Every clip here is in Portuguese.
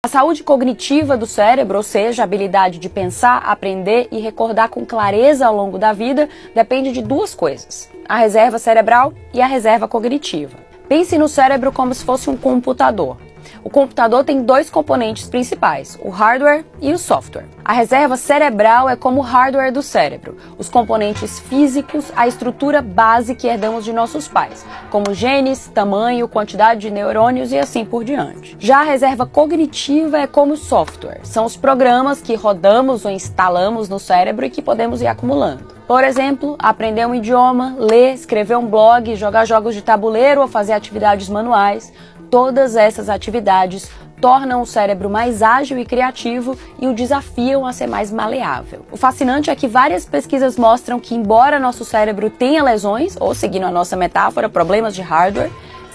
A saúde cognitiva do cérebro, ou seja, a habilidade de pensar, aprender e recordar com clareza ao longo da vida, depende de duas coisas: a reserva cerebral e a reserva cognitiva. Pense no cérebro como se fosse um computador. O computador tem dois componentes principais, o hardware e o software. A reserva cerebral é como o hardware do cérebro, os componentes físicos, a estrutura base que herdamos de nossos pais, como genes, tamanho, quantidade de neurônios e assim por diante. Já a reserva cognitiva é como o software, são os programas que rodamos ou instalamos no cérebro e que podemos ir acumulando. Por exemplo, aprender um idioma, ler, escrever um blog, jogar jogos de tabuleiro ou fazer atividades manuais. Todas essas atividades tornam o cérebro mais ágil e criativo e o desafiam a ser mais maleável. O fascinante é que várias pesquisas mostram que, embora nosso cérebro tenha lesões, ou seguindo a nossa metáfora, problemas de hardware,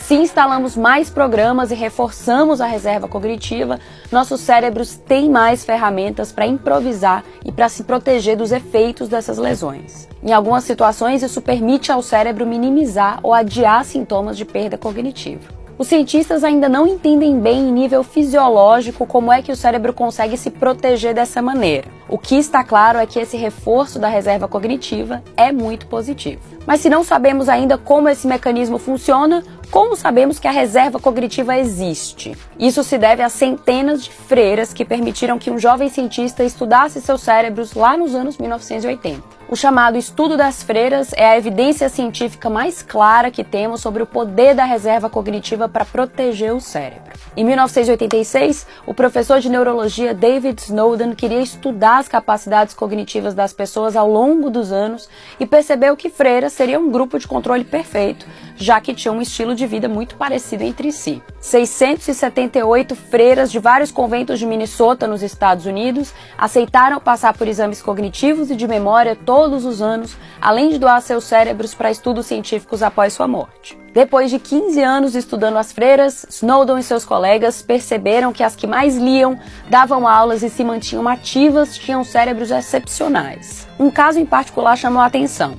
se instalamos mais programas e reforçamos a reserva cognitiva, nossos cérebros têm mais ferramentas para improvisar e para se proteger dos efeitos dessas lesões. Em algumas situações, isso permite ao cérebro minimizar ou adiar sintomas de perda cognitiva. Os cientistas ainda não entendem bem em nível fisiológico como é que o cérebro consegue se proteger dessa maneira. O que está claro é que esse reforço da reserva cognitiva é muito positivo. Mas se não sabemos ainda como esse mecanismo funciona, como sabemos que a reserva cognitiva existe? Isso se deve a centenas de freiras que permitiram que um jovem cientista estudasse seus cérebros lá nos anos 1980. O chamado estudo das freiras é a evidência científica mais clara que temos sobre o poder da reserva cognitiva para proteger o cérebro. Em 1986, o professor de neurologia David Snowden queria estudar as capacidades cognitivas das pessoas ao longo dos anos e percebeu que freiras seria um grupo de controle perfeito, já que tinham um estilo de vida muito parecido entre si. 678 freiras de vários conventos de Minnesota, nos Estados Unidos, aceitaram passar por exames cognitivos e de memória todos os anos, além de doar seus cérebros para estudos científicos após sua morte. Depois de 15 anos estudando as freiras, Snowden e seus colegas perceberam que as que mais liam, davam aulas e se mantinham ativas tinham cérebros excepcionais. Um caso em particular chamou a atenção.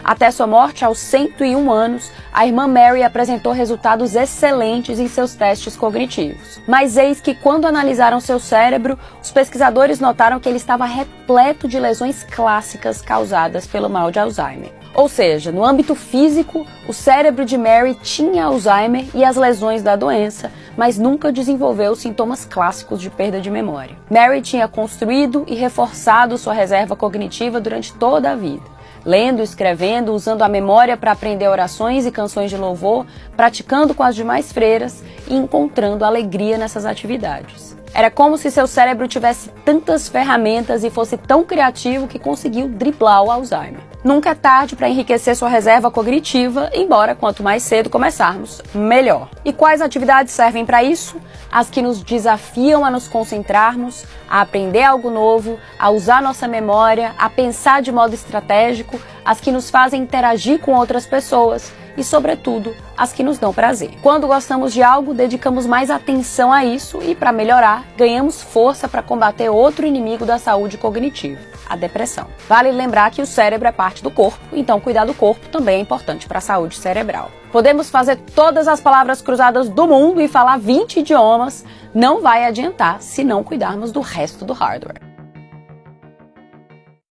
Até sua morte, aos 101 anos, a irmã Mary apresentou resultados excelentes em seus testes cognitivos. Mas eis que, quando analisaram seu cérebro, os pesquisadores notaram que ele estava repleto de lesões clássicas causadas pelo mal de Alzheimer. Ou seja, no âmbito físico, o cérebro de Mary tinha Alzheimer e as lesões da doença, mas nunca desenvolveu sintomas clássicos de perda de memória. Mary tinha construído e reforçado sua reserva cognitiva durante toda a vida. Lendo, escrevendo, usando a memória para aprender orações e canções de louvor, praticando com as demais freiras e encontrando alegria nessas atividades. Era como se seu cérebro tivesse tantas ferramentas e fosse tão criativo que conseguiu driblar o Alzheimer. Nunca é tarde para enriquecer sua reserva cognitiva, embora quanto mais cedo começarmos, melhor. E quais atividades servem para isso? As que nos desafiam a nos concentrarmos, a aprender algo novo, a usar nossa memória, a pensar de modo estratégico, as que nos fazem interagir com outras pessoas e, sobretudo, as que nos dão prazer. Quando gostamos de algo, dedicamos mais atenção a isso e, para melhorar, ganhamos força para combater outro inimigo da saúde cognitiva, a depressão. Vale lembrar que o cérebro é parte do corpo, então cuidar do corpo também é importante para a saúde cerebral. Podemos fazer todas as palavras cruzadas do mundo e falar 20 idiomas, não vai adiantar se não cuidarmos do resto do hardware.